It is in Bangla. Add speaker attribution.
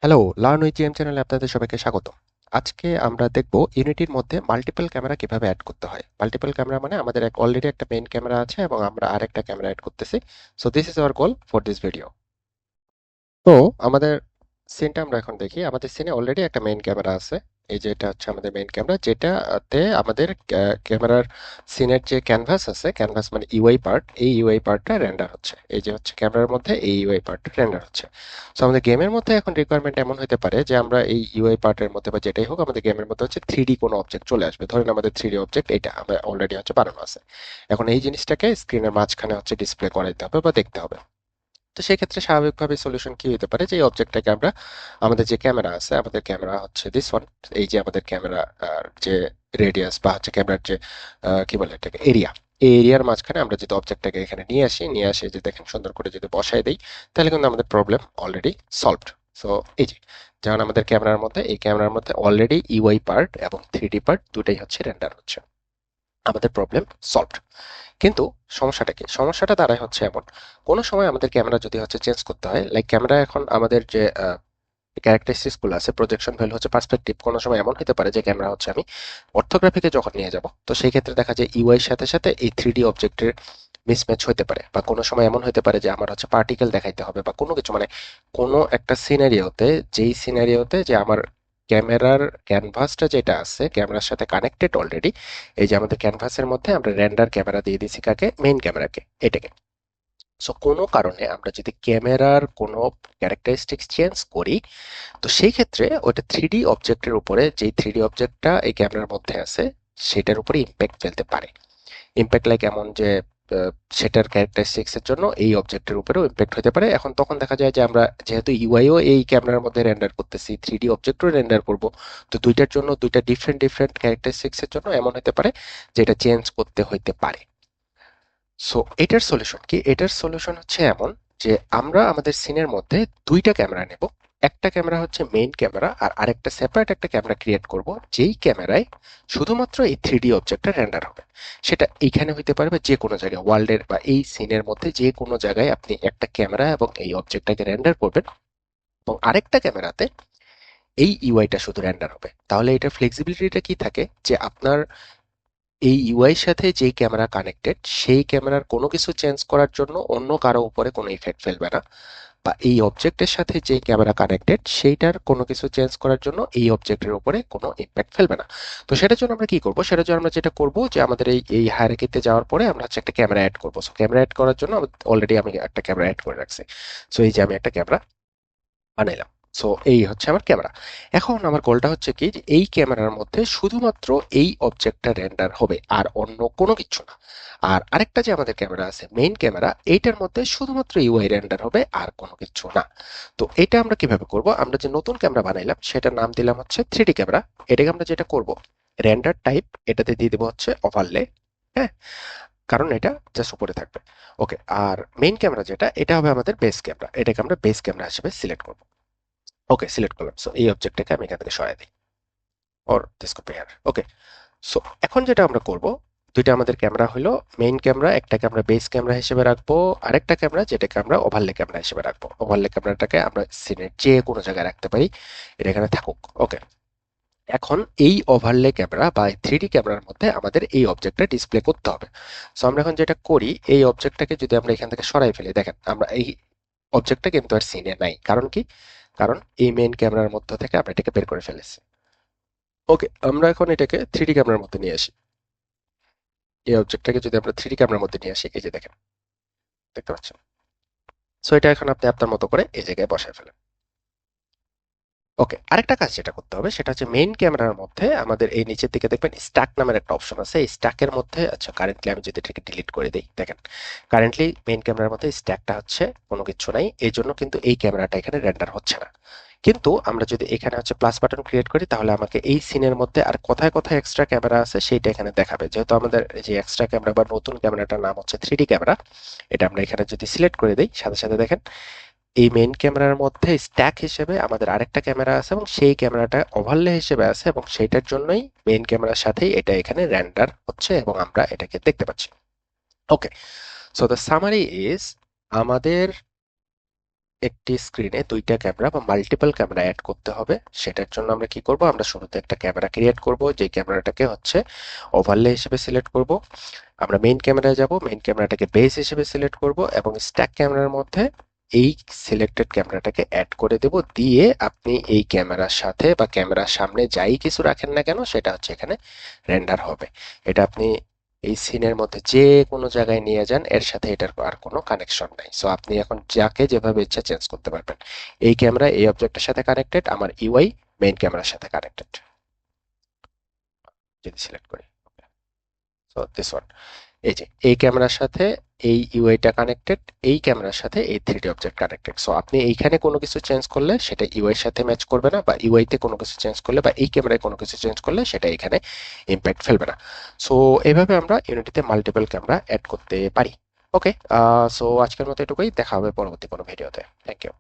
Speaker 1: হ্যালো, লার্ন উইথ জিএম চ্যানেলে আপনাদের সবাইকে স্বাগত। আজকে আমরা দেখব ইউনিটির মধ্যে মাল্টিপল ক্যামেরা কিভাবে অ্যাড করতে হয়। মাল্টিপল ক্যামেরা মানে আমাদের অলরেডি একটা মেইন ক্যামেরা আছে এবং আমরা আরেকটা ক্যামেরা অ্যাড করতেছি। So this is our goal for this video. তো আমাদের সিনটা আমরা এখন দেখি। আমাদের সিনে অলরেডি একটা মেইন ক্যামেরা আছে। এই যে এটা হচ্ছে আমাদের মেইন ক্যামেরা, যেটাতে আমাদের ক্যামেরার সিনের যে ক্যানভাস আছে, ক্যানভাস মানে ইউআই পার্ট, এই ইউআই পার্টটা রেন্ডার হচ্ছে। এই যে হচ্ছে ক্যামেরার মধ্যে এই ইউআই পার্টটা রেন্ডার হচ্ছে। সো আমাদের গেমের মধ্যে এখন রিকোয়ারমেন্ট এমন হতে পারে যে আমরা এই ইউআই পার্টের মধ্যে বা যেটাই হোক, আমাদের গেমের মধ্যে হচ্ছে থ্রি কোনো অবজেক্ট চলে আসবে। ধরেন আমাদের থ্রি অবজেক্ট এটা আমরা অলরেডি হচ্ছে বানানো আছে। এখন এই জিনিসটাকে স্ক্রিনের মাঝখানে হচ্ছে ডিসপ্লে করাইতে হবে বা দেখতে হবে। তো সেক্ষেত্রে স্বাভাবিকভাবে সলিউশন কি হতে পারে, যে এই অবজেক্টটাকে আমরা আমাদের যে ক্যামেরা আছে, আমাদের ক্যামেরা হচ্ছে দিস ওয়ান, এই যে আমাদের ক্যামেরা যে রেডিয়াস বা হচ্ছে ক্যামেরার যে কি বলে এটাকে এরিয়া, এই এরিয়ার মাঝখানে আমরা যদি অবজেক্টটাকে এখানে নিয়ে আসি যে দেখেন সুন্দর করে যদি বসাই দেই, তাহলে কিন্তু আমাদের প্রবলেম অলরেডি সলভড। সো এই যে যেমন আমাদের ক্যামেরার মধ্যে, এই ক্যামেরার মধ্যে অলরেডি ইউআই পার্ট এবং থ্রি পার্ট দুটাই হচ্ছে রেন্ডার হচ্ছে, আমাদের প্রবলেম সলভড। কিন্তু সমস্যাটা কি? সমস্যাটা দাঁড়ায় হচ্ছে এমন, কোনো সময় আমাদের ক্যামেরা যদি হচ্ছে চেঞ্জ করতে হয়, লাইক ক্যামেরা এখন আমাদের যে ক্যারেক্টারিস্টিক্স গুলো আছে, প্রজেকশন ভ্যালু হচ্ছে পার্সপেক্টিভ, কোনো সময় এমন হতে পারে যে ক্যামেরা হচ্ছে আমি অর্থোগ্রাফিতে যখন নিয়ে যাব, তো সেই ক্ষেত্রে দেখা যায় ইউআই সাথে সাথে এই থ্রি অবজেক্টের মিসম্যাচ হতে পারে, বা কোনো সময় এমন হতে পারে যে আমার হচ্ছে পার্টিকেল দেখাইতে হবে বা কোনো কিছু, মানে কোনো একটা সিনারিওতে, যেই সিনারিওতে যে আমার ক্যামেরার ক্যানভাসটা যেটা আছে ক্যামেরার সাথে কানেক্টেড অলরেডি, এই যে আমাদের ক্যানভাসের মধ্যে আমরা রেন্ডার ক্যামেরা দিয়ে দিছি কাকে, মেইন ক্যামেরাকে, এটাকে। সো কোনো কারণে আমরা যদি ক্যামেরার কোনো ক্যারেক্টারিস্টিক্স চেঞ্জ করি, তো সেই ক্ষেত্রে ওইটা থ্রি অবজেক্টের উপরে, যেই থ্রি অবজেক্টটা এই ক্যামেরার মধ্যে আছে সেটার উপরে ইম্প্যাক্ট ফেলতে পারে। ইম্প্যাক্ট লাইক এমন যে সেটার ক্যারেক্টারিস্টিক্স এর জন্য এই অবজেক্টের উপরেও ইম্প্যাক্ট হতে পারে। এখন তখন দেখা যায় যে আমরা যেহেতু ইউআইও এই ক্যামেরার মধ্যে রেন্ডার করতেছি, থ্রি অবজেক্টও রেন্ডার করব, তো দুইটার জন্য দুইটা ডিফারেন্ট ডিফারেন্ট ক্যারেক্টারিস্টিক্স এর জন্য এমন হতে পারে যে এটা চেঞ্জ করতে হইতে পারে। সো এটার সলিউশন কি? এটার সলিউশন হচ্ছে এমন যে আমরা আমাদের সিনের মধ্যে দুইটা ক্যামেরা নেব। একটা ক্যামেরা হচ্ছে মেইন ক্যামেরা, আর আরেকটা সেপারেট একটা ক্যামেরা ক্রিয়েট করব, যেই ক্যামেরায় শুধুমাত্র এই থ্রি অবজেক্টটা রেন্ডার হবে। সেটা এইখানে হইতে পারে বা যে কোনো জায়গায় ওয়ার্ল্ডের বা এই সিনের মধ্যে যে কোনো জায়গায় আপনি একটা ক্যামেরা এবং এই অবজেক্টটাকে রেন্ডার করবেন, এবং আরেকটা ক্যামেরাতে এই ইউআইটা শুধু রেন্ডার হবে। তাহলে এটার ফ্লেক্সিবিলিটিটা কি থাকে, যে আপনার এই ইউআই সাথে যেই ক্যামেরা কানেক্টেড, সেই ক্যামেরার কোনো কিছু চেঞ্জ করার জন্য অন্য কারো উপরে কোনো ইফেক্ট ফেলবে না, বা এই অবজেক্টের সাথে যে ক্যামেরা কানেক্টেড সেইটার কোনো কিছু চেঞ্জ করার জন্য এই অবজেক্টের উপরে কোনো ইম্প্যাক্ট ফেলবে না। তো সেটার জন্য আমরা কি করব? সেটার জন্য আমরা যেটা করব, যে আমাদের এই এই হায়ারার্কিতে যাওয়ার পরে আমরা হচ্ছে একটা ক্যামেরা অ্যাড করব। সো ক্যামেরা অ্যাড করার জন্য অলরেডি আমি একটা ক্যামেরা অ্যাড করে রাখছি। সো এই যে আমি একটা ক্যামেরা বানাইলাম। সো এই হচ্ছে আমার ক্যামেরা। এখন আমার গোলটা হচ্ছে কি, যে এই ক্যামেরার মধ্যে শুধুমাত্র এই অবজেক্টটা রেন্ডার হবে, আর অন্য কোনো কিছু না। আর আরেকটা যে আমাদের ক্যামেরা আছে মেইন ক্যামেরা, এইটার মধ্যে শুধুমাত্র ইউআই রেন্ডার হবে, আর কোনো কিছু না। তো এটা আমরা কিভাবে করব? আমরা যে নতুন ক্যামেরা বানাইলাম সেটার নাম দিলাম হচ্ছে থ্রি ক্যামেরা। এটাকে আমরা যেটা করব, রেন্ডার টাইপ এটাতে দিয়ে দেবো হচ্ছে ওভারলে। হ্যাঁ, কারণ এটা জাস্ট উপরে থাকবে। ওকে, আর মেইন ক্যামেরা যেটা, এটা হবে আমাদের বেস ক্যামেরা, এটাকে আমরা বেস ক্যামেরা হিসেবে সিলেক্ট করব। ওকে, সিলেক্ট করলাম। সো এই অবজেক্টটাকে আমি এখান থেকে সরাই দিই, or this could be here. Okay, so এখন যেটা আমরা করব, দুইটা আমাদের ক্যামেরা হলো মেইন ক্যামেরা, একটাকে আমরা বেস ক্যামেরা হিসেবে রাখবো, আরেকটা ক্যামেরা যেটাকে আমরা ওভারলে ক্যামেরা হিসেবে রাখবো। ওভারলে ক্যামেরাটাকে আমরা সিনের যে কোনো জায়গায় রাখতে পারি, এটা এখানে থাকুক। ওকে, এখন এই ওভারলে ক্যামেরা বা থ্রি ক্যামেরার মধ্যে আমাদের এই অবজেক্টটা ডিসপ্লে করতে হবে। সো আমরা এখন যেটা করি, এই অবজেক্টটাকে যদি আমরা এখান থেকে সরাই ফেলি, দেখেন আমরা এই অবজেক্টটা কিন্তু আর সিনে নাই। কারণ কি? কারণ এই মেইন ক্যামেরার মধ্যে থেকে আমরা এটাকে বের করে ফেলেছি। ওকে, আমরা এখন এটাকে থ্রি ক্যামেরার মধ্যে নিয়ে আসি। এই অবজেক্টটাকে যদি আমরা থ্রি ক্যামেরার মধ্যে নিয়ে আসি, এই যে দেখেন, দেখতে পাচ্ছেন? সো এটা এখন আপনি আপনার মতো করে এই জায়গায় বসায় ফেলেন। ওকে, আরেকটা কাজ যেটা করতে হবে সেটা হচ্ছে মেইন ক্যামেরার মধ্যে আমাদের এই নিচের দিকে দেখবেন স্ট্যাক নামের একটা অপশন আছে। এই স্ট্যাকের মধ্যে, আচ্ছা কারেন্টলি আমি যদি এটাকে ডিলিট করে দিই, দেখেন কারেন্টলি মেইন ক্যামেরার মধ্যে স্ট্যাকটা হচ্ছে কোনো কিছু নাই, এই জন্য কিন্তু এই ক্যামেরাটা এখানে রেন্ডার হচ্ছে না। কিন্তু আমরা যদি এখানে হচ্ছে প্লাস বাটন ক্রিয়েট করি, তাহলে আমাকে এই সিনের মধ্যে আর কোথায় কোথায় এক্সট্রা ক্যামেরা আছে সেইটা এখানে দেখাবে। যেহেতু আমাদের যে এক্সট্রা ক্যামেরা বা নতুন ক্যামেরাটার নাম হচ্ছে থ্রি ক্যামেরা, এটা আমরা এখানে যদি সিলেক্ট করে দিই, সাথে সাথে দেখেন এই মেইন ক্যামেরার মধ্যে স্ট্যাক হিসেবে আমাদের আরেকটা ক্যামেরা আছে, এবং সেই ক্যামেরাটা ওভারলে হিসেবে আছে, এবং সেইটার জন্যই মেইন ক্যামেরার সাথেই এটা এখানে রেন্ডার হচ্ছে এবং আমরা এটাকে দেখতে পাচ্ছি। ওকে, সো দ্য সামারি ইজ, আমাদের একটি স্ক্রিনে দুইটা ক্যামেরা বা মাল্টিপল ক্যামেরা অ্যাড করতে হবে, সেটার জন্য আমরা কি করব, আমরা শুরুতে একটা ক্যামেরা ক্রিয়েট করব, যে ক্যামেরাটাকে হচ্ছে ওভারলে হিসেবে সিলেক্ট করব। আমরা মেইন ক্যামেরায় যাব, মেইন ক্যামেরাটাকে বেস হিসেবে সিলেক্ট করব এবং স্ট্যাক ক্যামেরার মধ্যে এই সিলেক্টেড ক্যামেরাটাকে অ্যাড করে দেব। দিয়ে আপনি এই ক্যামেরার সাথে বা ক্যামেরার সামনে যাই কিছু রাখেন না কেন সেটা হচ্ছে এখানে রেন্ডার হবে। এটা আপনি এই সিনের মধ্যে যে কোনো জায়গায় নিয়ে যান, এর সাথে এটার আর কোনো কানেকশন নাই। সো আপনি এখন যাকে যেভাবে ইচ্ছা চেঞ্জ করতে পারবেন। এই ক্যামেরা এই অবজেক্টের সাথে কানেক্টেড, আমার ইউআই মেইন ক্যামেরার সাথে কানেক্টেড। যদি সিলেক্ট করি, সো দিস ওয়ান, এই যে এই ক্যামেরার সাথে এই ইউআইটা কানেক্টেড, এই ক্যামেরার সাথে এই 3D অবজেক্ট কানেক্টেড। সো আপনি এইখানে কোনো কিছু চেঞ্জ করলে সেটা ইউআই এর সাথে ম্যাচ করবে না, বা ইউআই তে কোনো কিছু চেঞ্জ করলে বা এই ক্যামেরায় কোনো কিছু চেঞ্জ করলে সেটা এখানে ইম্প্যাক্ট ফেলবে না। সো এইভাবে আমরা ইউনিটিতে মাল্টিপল ক্যামেরা অ্যাড করতে পারি। ওকে, সো আজকের মতো এটুকুই, দেখা হবে পরবর্তী কোনো ভিডিওতে। Thank you.